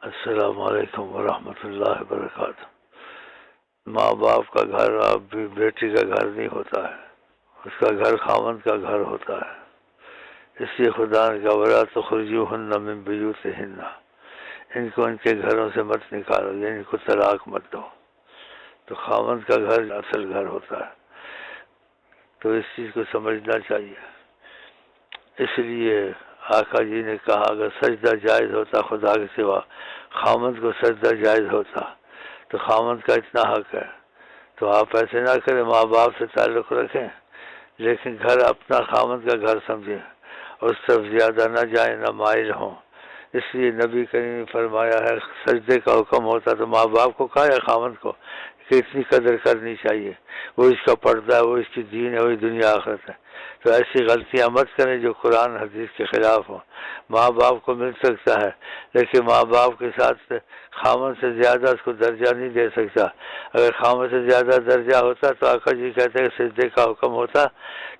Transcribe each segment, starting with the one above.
السلام علیکم ورحمۃ اللہ وبرکاتہ۔ ماں باپ کا گھر اب بھی بیٹی کا گھر نہیں ہوتا ہے، اس کا گھر خاوند کا گھر ہوتا ہے۔ اس لیے خدا نے کہا وَلَا تُخْرِجُوهُنَّ مِن بُيُوتِهِنَّ، ان کو ان کے گھروں سے مت نکالو، یعنی ان کو طلاق مت دو۔ تو خاوند کا گھر اصل گھر ہوتا ہے، تو اس چیز کو سمجھنا چاہیے۔ اس لیے آقا جی نے کہا اگر سجدہ جائز ہوتا خدا کے سوا، خاوند کو سجدہ جائز ہوتا تو خاوند کا اتنا حق ہے تو آپ ایسے نہ کریں، ماں باپ سے تعلق رکھیں لیکن گھر اپنا خاوند کا گھر سمجھیں اور اس طرف زیادہ نہ جائیں، نہ مائل ہوں۔ اس لیے نبی کریم نے فرمایا ہے سجدے کا حکم ہوتا تو ماں باپ کو کہا یا خاوند کو کہ اتنی قدر کرنی چاہیے، وہ اس کا پردہ ہے، وہ اس کی دین ہے، وہی دنیا آخرت ہے۔ تو ایسی غلطیاں مت کریں جو قرآن حدیث کے خلاف ہوں۔ ماں باپ کو مل سکتا ہے لیکن ماں باپ کے ساتھ خاوند سے زیادہ اس کو درجہ نہیں دے سکتا۔ اگر خاوند سے زیادہ درجہ ہوتا تو آقا جی کہتے ہیں سجدے کا حکم ہوتا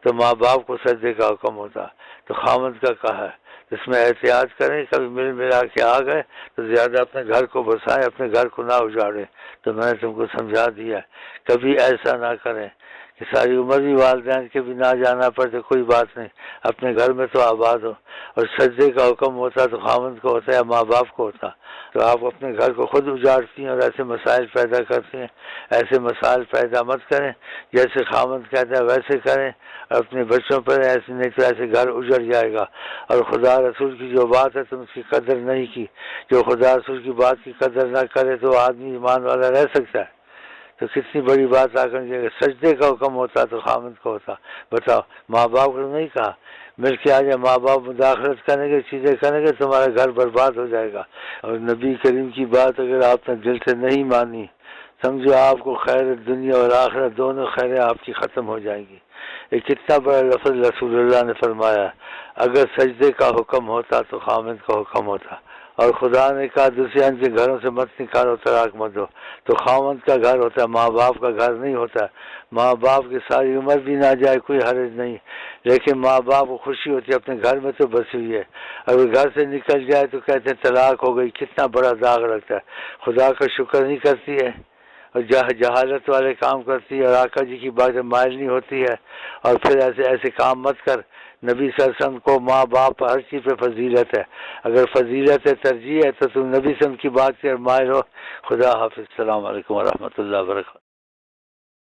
تو ماں باپ کو سجدے کا حکم ہوتا، تو خاوند کا کہا ہے۔ اس میں احتیاط کریں، کبھی مل ملا کے آ گئے تو زیادہ اپنے گھر کو بسائیں، اپنے گھر کو نہ اجاڑیں۔ تو میں نے تم کو سمجھا دیا، کبھی ایسا نہ کریں کہ ساری عمر بھی والدین کے بھی نہ جانا پڑے، کوئی بات نہیں، اپنے گھر میں تو آباد ہو۔ اور سجدے کا حکم ہوتا تو خاوند کو ہوتا یا ماں باپ کو ہوتا، تو آپ اپنے گھر کو خود اجاڑتی ہیں اور ایسے مسائل پیدا کرتی ہیں۔ ایسے مسائل پیدا مت کریں، جیسے خاوند کہتا ہے ویسے کریں، اور اپنے بچوں پر ایسے نہیں تو ایسے گھر اجڑ جائے گا۔ اور خدا رسول کی جو بات ہے تم اس کی قدر نہیں کی، جو خدا رسول کی بات کی قدر نہ کرے تو آدمی ایمان والا رہ سکتا ہے؟ تو کتنی بڑی بات آ کر کہ سجدے کا حکم ہوتا تو خاوند کو ہوتا۔ بتاؤ، ماں باپ کو نہیں کہا مل کے آ جائے، ماں باپ مداخلت کریں گے، چیزیں کریں گے، تمہارا گھر برباد ہو جائے گا۔ اور نبی کریم کی بات اگر آپ نے دل سے نہیں مانی، سمجھو آپ کو خیر دنیا اور آخرت دونوں خیریں آپ کی ختم ہو جائیں گی۔ یہ کتنا بڑا لفظ رسول اللہ نے فرمایا، اگر سجدے کا حکم ہوتا تو خاوند کا حکم ہوتا، اور خدا نے کہا دوسرے کے گھروں سے مت نکالو، طلاق مت دو، تو خاوند کا گھر ہوتا ہے، ماں باپ کا گھر نہیں ہوتا۔ ماں باپ کی ساری عمر بھی نہ جائے کوئی حرج نہیں، لیکن ماں باپ کو خوشی ہوتی ہے اپنے گھر میں تو بسی ہوئی ہے، اگر گھر سے نکل جائے تو کہتے ہیں طلاق ہو گئی، کتنا بڑا داغ لگتا ہے۔ خدا کا شکر نہیں کرتی ہے اور جہالت والے کام کرتی ہے، اور آقا جی کی باتیں مائل نہیں ہوتی ہے، اور پھر ایسے کام مت کر۔ نبی صلی اللہ علیہ وسلم کو ماں باپ ہر چیز پہ فضیلت ہے، اگر فضیلت ترجیح ہے تو تم نبی صلی اللہ علیہ وسلم کی بات سے مائل ہو۔ خدا حافظ، السلام علیکم ورحمۃ اللہ وبرکاتہ۔